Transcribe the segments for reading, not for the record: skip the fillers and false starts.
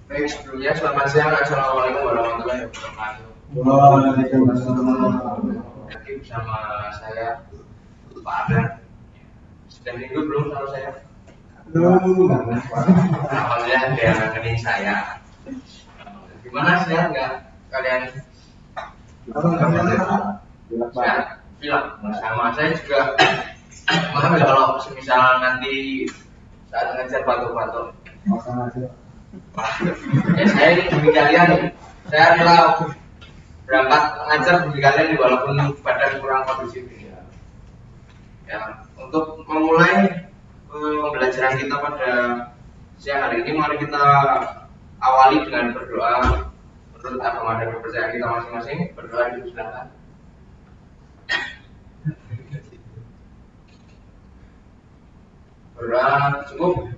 Baik, sebelumnya selamat siang. Assalamualaikum warahmatullahi wabarakatuh. Waalaikumsalam. Lagi bersama saya Pak Adnan. Sudah minggu belum kalau saya? Alhamdulillah ada yang ngening saya. Gimana sehat nggak kalian? Sehat. Bilang sama saya juga. Maaf ya kalau semisal nanti saat ngejar batuk-batuk. Ya saya ini demi kalian nih. Saya rela berangkat ngajar demi kalian nih, walaupun badan kurang kondusif ini. Ya, untuk memulai pembelajaran kita pada siang hari ini, mari kita awali dengan berdoa menurut agama dan kepercayaan kita masing-masing. Berdoa dulu, silakan. Berdoa cukup.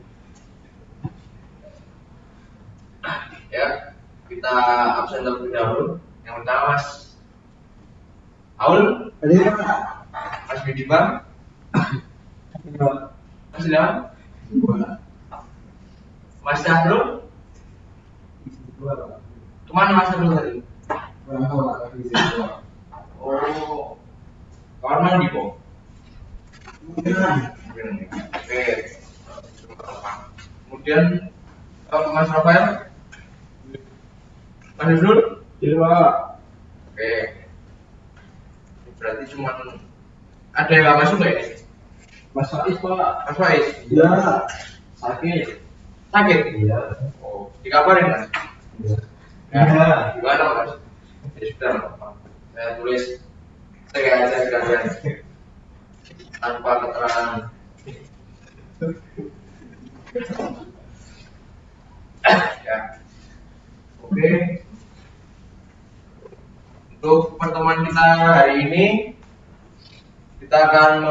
Ya, kita absen terlebih dahulu. Yang pertama Mas Aul, Mas Bidiba, Mas Ilham, Mas Syahrul. Kemana Mas Syahrul tadi? Oh, kamar mandi kok. Oke. Kemudian Mas Rafael, Mas Nurul. Oke. Berarti cuma ada yang nggak masuk nggak ini? Mas Faiz, Pak. Mas Faiz. Ya, sakit. Sakit? Iya. Oh, dikabarin Mas? Iya. Ya, gimana Mas? Ya sudah, saya tulis saya aja sekalian tanpa keterangan. Ya. Oke. Untuk pertemuan kita hari ini kita akan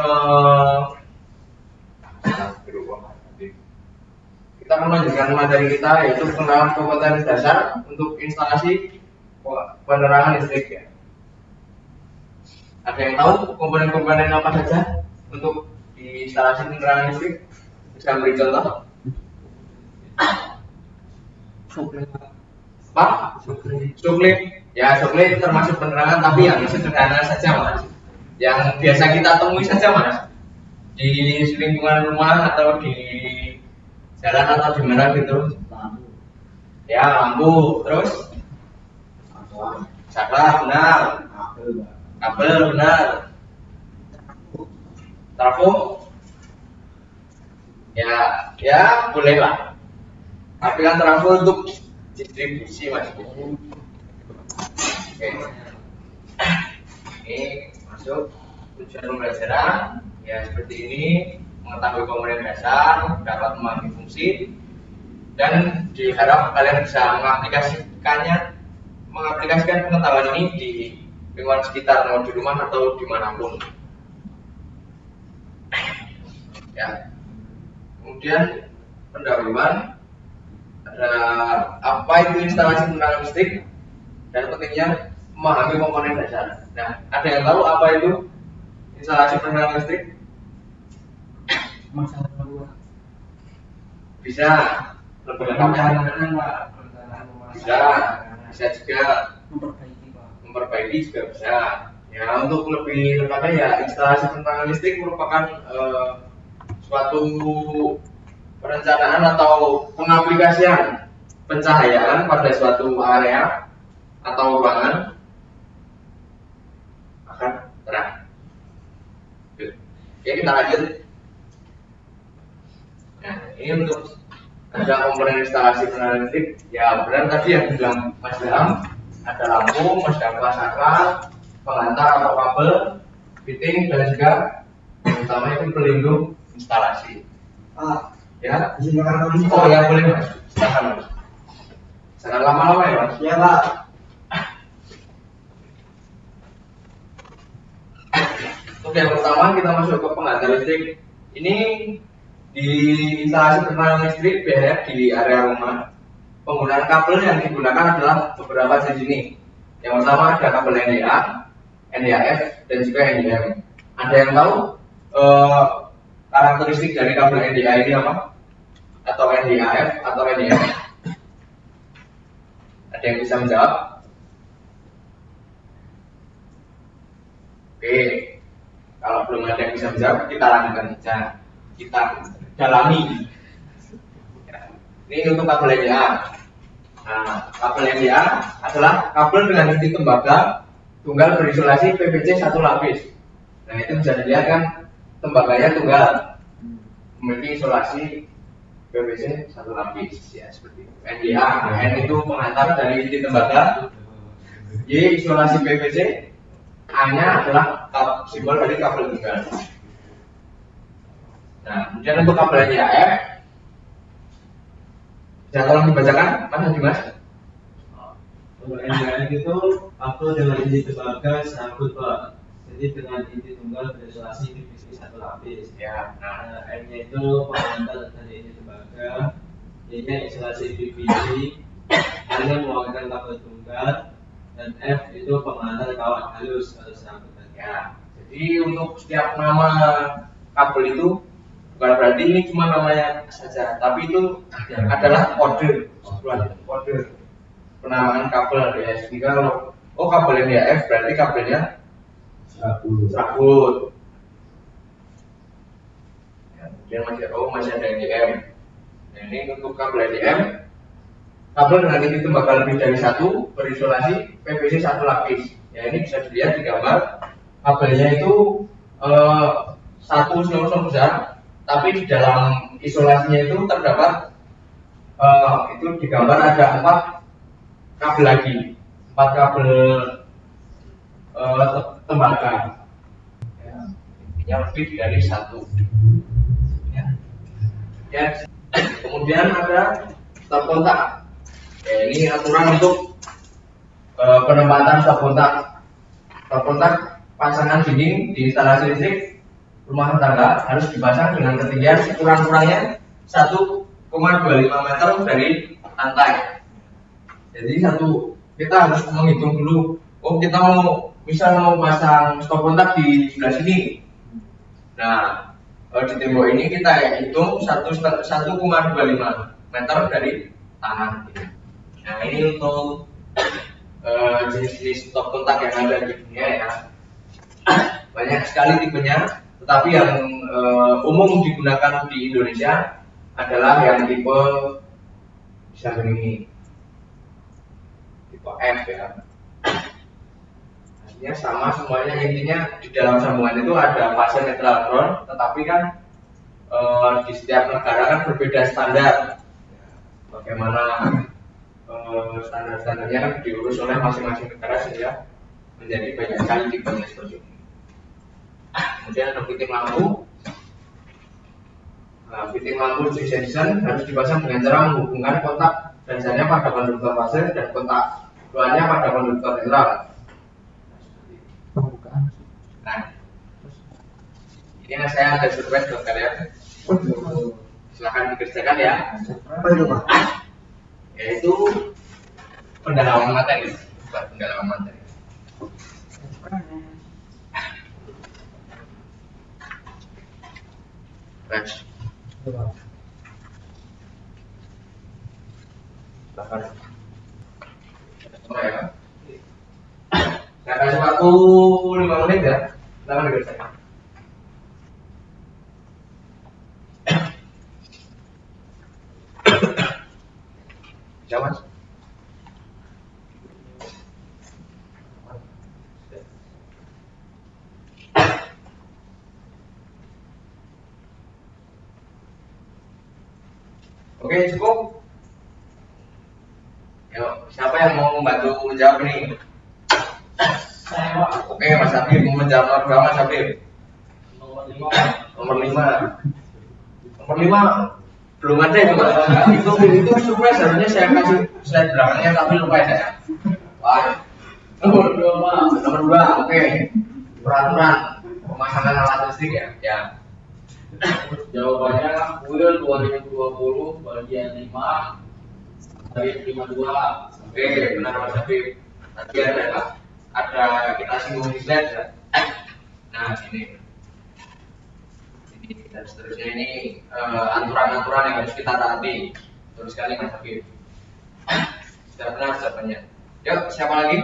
melanjutkan materi kita, yaitu pengenalan kompetensi dasar untuk instalasi penerangan listrik. Ya. Ada yang tahu komponen-komponen apa saja untuk di instalasi penerangan listrik? Bisa beri contoh? Pak? Suklit. Ya, suklit termasuk penerangan, tapi yang sederhana saja Mas. Yang biasa kita temui saja Mas. Di lingkungan rumah atau di jalan atau di mana gitu. Ya, lampu. Terus? Saklar, benar. Kabel, benar. Trafo? Ya boleh lah. Tapi kan trafo untuk distribusi Mas. Oke. Ini masuk tujuan pembelajaran. Ya seperti ini, mengetahui komponen dasar, dapat memahami fungsi, dan diharap kalian bisa mengaplikasikan pengetahuan ini di lingkungan sekitar, mau di rumah atau dimanapun. Ya. Kemudian pendahuluan, ada apa itu instalasi penerangan listrik, dan pentingnya memahami komponen dasar. Nah, ada yang tahu apa itu instalasi penerangan listrik? Bisa lebih lengkap. Bisa juga memperbaiki juga bisa. Ya, untuk lebih lengkapnya ya, instalasi penerangan listrik merupakan suatu perencanaan atau pengaplikasian pencahayaan pada suatu area atau ruangan akan terang. Oke, kita lanjut. Nah, ini untuk ada komponen instalasi penerangan listrik. Ya benar tadi yang bilang Mas Ilham, ada lampu, Mas Dafa saklar, pengantar atau kabel, fitting, dan juga yang utama itu pelindung instalasi. Ya. Oh ya, boleh Mas. Silakan Mas. Jangan lama-lama ya Mas. Iya, Pak. Oke, yang pertama kita masuk ke pengantar listrik. Ini di instalasi penerangan listrik biasanya di area rumah. Penggunaan kabel yang digunakan adalah beberapa jenis ini. Yang pertama ada kabel NDA, NDAF, dan juga NDM. Ada yang tahu karakteristik dari kabel NDA ini apa? Atau NDAF atau NDM? Ada yang bisa menjawab? Oke, kalau belum ada yang bisa menjawab, kita lanjutkan saja. Kita dalami. Ini untuk kabel NDA. Nah, kabel NDA adalah kabel dengan inti tembaga tunggal berisolasi PVC satu lapis. Nah, itu bisa dilihat kan tembaganya tunggal, memiliki isolasi PVC satu lapis, ya seperti itu. NDA, N itu pengantar dari inti tembaga, Y isolasi PVC, A-nya adalah simbol dari kabel tunggal. Nah, kemudian untuk kabel NDAF, bisa tolong dibacakan, Mas Dimas? Untuk NDAF itu kabel dengan inti tembaga sangkut Pak. Jadi dengan inti tunggal berisolasi PVC satu lapis. Ya, Nah, N-nya itu pengantar dari inti tembaga, Y-nya isolasi PVC, A-nya mewakilkan kabel tunggal, dan F itu pengantar kawat halus atau serangkutan. ya. Jadi untuk setiap nama kabel itu bukan berarti ini cuma namanya saja, tapi itu adalah kode, kode penamaan kabel ya. Jadi kalau kabel NDAF berarti kabelnya serabut. Ya, kemudian masih ada NDM. Nah, ini untuk kabel NDM, kabel dengan inti tembaga lebih dari satu berisolasi PVC satu lapis. Ya, ini bisa dilihat di gambar. Kabelnya itu satu selosor besar, tapi di dalam isolasinya itu terdapat itu di gambar ada 4 kabel lagi, 4 kabel tembaga. Ya, intinya lebih dari satu. Ya. Kemudian ada stop kontak. Ya, ini aturan untuk penempatan stop kontak. Stop kontak pasangan dinding di instalasi listrik rumah tangga harus dipasang dengan ketinggian sekurang-kurangnya 1,25 meter dari lantai. Jadi kita harus menghitung dulu. Kita mau pasang stop kontak di sebelah sini. Nah, di tembok ini kita hitung 1,25 meter dari tanah. Nah, ini untuk jenis-jenis stop kontak yang ada di dunia ya. Banyak sekali tipenya, tetapi yang umum digunakan di Indonesia adalah yang tipe ini, tipe F ya. Artinya sama semuanya, intinya di dalam sambungan itu ada fase netral ground, tetapi kan di setiap negara kan berbeda standar. Bagaimana standar-standarnya kan diurus oleh masing-masing negara sehingga menjadi banyak sekali tipenya seperti ini. Kemudian ada fitting lampu. Nah, fitting lampu Jensen harus dipasang dengan cara menghubungkan kontak dasarnya pada konduktor fase dan kontak luarnya pada konduktor netral. Pembukaan. Nah, ini saya ada surprise buat kalian. Silahkan dikerjakan ya. Apa itu Pak? Yaitu pendalaman materi, bukan pendalaman materi. Next. Silahkan. Ya. Saya kasih waktu 5 menit ya. Silahkan dikerjakan. Jawab. Oke, cukup. Yuk, siapa yang mau membantu menjawab ini? Saya Pak. Oke, Mas Habib mau menjawab nomor berapa, Mas Habib? Nomor 5. Nomor 5. Nomor 5 belum ada itu, Mas. Itu surprise, harusnya saya kasih slide belakangnya tapi lupa saya. Wah. Nomor 2 Pak. Nomor 2, oke. Peraturan pemasangan alat listrik ya. Ya. Jawabannya UIL 2020 bagian 5 dari 52. Oke, benar Mas Habib. Tadi ada kita singgung di slide ya. Nah, ini dan seterusnya ini aturan-aturan yang harus kita taati. Terus sekali Mas Habib. Sudah benar jawabannya. Yuk, siapa lagi?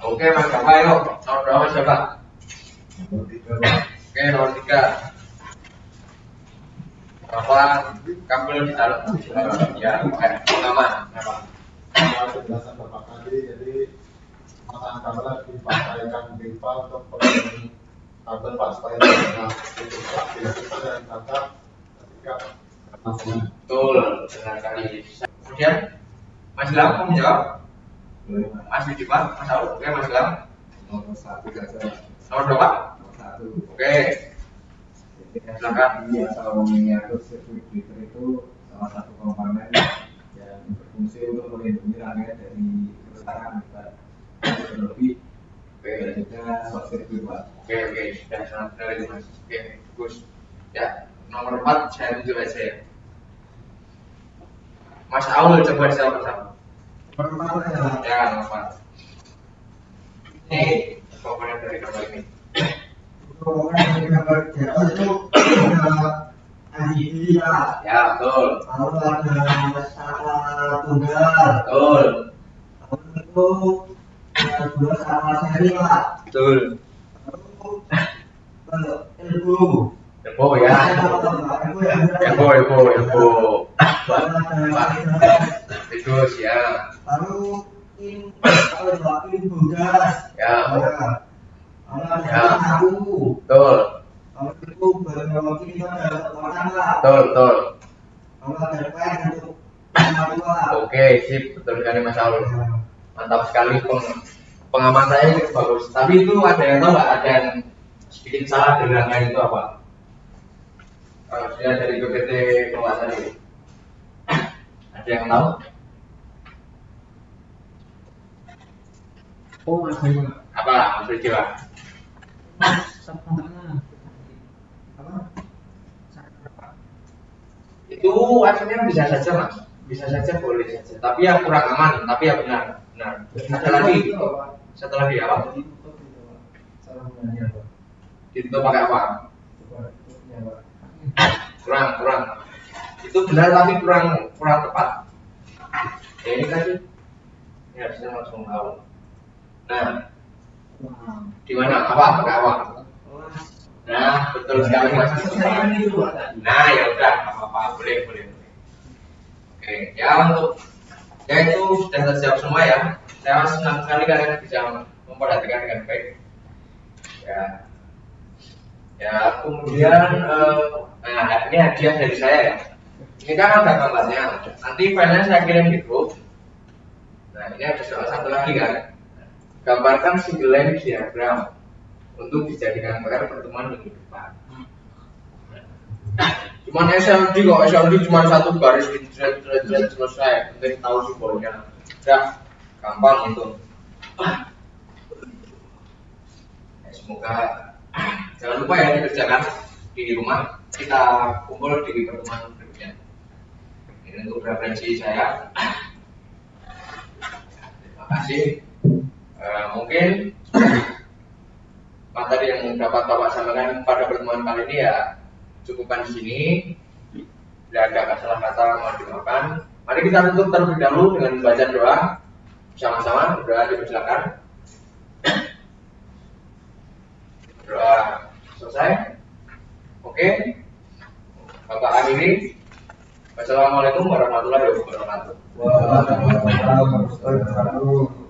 Oke, Mas Java, yuk. Nomor berapa siapa? Oke, nomor 3. Bapak kamu di dalam. Ya, oke. Nama. Penjelasan Bapak tadi, jadi pasang kabel dipasangkan pipa untuk penghubung kabel Pak supaya itu dilakukan dan tangkap ketika masalah. Betul, benar sekali. Kemudian Mas Lam mau menjawab? Mas Yudi Pak, Mas Aul, oke Mas Lam. Nomor 1 saja. Nomor berapa? Nomor 1. Oke. Silakan. Jadi asal miniatur sirkuit breaker itu salah satu komponen yang berfungsi untuk melindungi rangkaian dari kerusakan terlebih dan juga short circuit Pak. Oke, sudah sangat benar itu Mas. Oke, bagus. Ya, nomor 4 saya tunjuk aja ya. Mas Aul coba dijawab bersama. Ya, nomor 4. Ini komponen dari kabel ini. Ya, betul. Lalu ada skala tunggal, Betul. lalu itu dua skala seri Pak. Betul. Lalu ilmu, Elbow ya. ilmu yang Elbow. lalu ada Terus ya. lalu ilmu gas, Ya, lalu ada Ya. aku, betul. lalu itu berbiologi itu ada kekuatan Pak. Betul. Lalu ada pen untuk kemampuan. Oke, sip, betul sekali Mas Aul. Mantap sekali pengamatannya itu bagus. Tapi itu ada yang tahu nggak? Ada yang sedikit salah dengan itu apa? Dia dari BPT keluar tadi. Ada yang tahu? Oh, ada yang Apa? Mas Riji Pak? Itu aslinya bisa saja Mas, bisa saja boleh saja. Tapi ya kurang aman, tapi ya benar. Ada lagi? Satu lagi apa? Itu pakai apa? Kurang. Itu benar tapi kurang tepat. Ya ini tadi. Ini harusnya langsung tahu. Nah, di mana? Apa? Pakai apa? Nah, betul sekali Mas. Nah, ya udah, nggak apa-apa, boleh. Oke, ya untuk ya itu sudah terjawab semua ya. Saya senang sekali kalian bisa memperhatikan dengan baik. Ya kemudian nah ini hadiah dari saya ya. Ini kan ada gambarnya. Nanti filenya saya kirim di grup. Nah ini ada soal satu lagi kan. Gambarkan single line diagram untuk dijadikan PR pertemuan minggu depan. Cuman SLD cuma satu garis jret selesai, penting tahu simbolnya. Udah gampang itu. Semoga jangan lupa ya dikerjakan di rumah. Kita kumpul di pertemuan berikutnya. Ini untuk referensi saya. Terima kasih. Mungkin materi yang dapat Bapak sampaikan pada pertemuan kali ini ya cukupkan di sini. Bila ada salah kata mohon dimaafkan. Mari kita tutup terlebih dahulu dengan membaca doa sama-sama. Doa dipersilakan. Doa selesai. Oke. Bapak akhiri. Wassalamualaikum warahmatullahi wabarakatuh. Waalaikumsalam warahmatullahi wabarakatuh.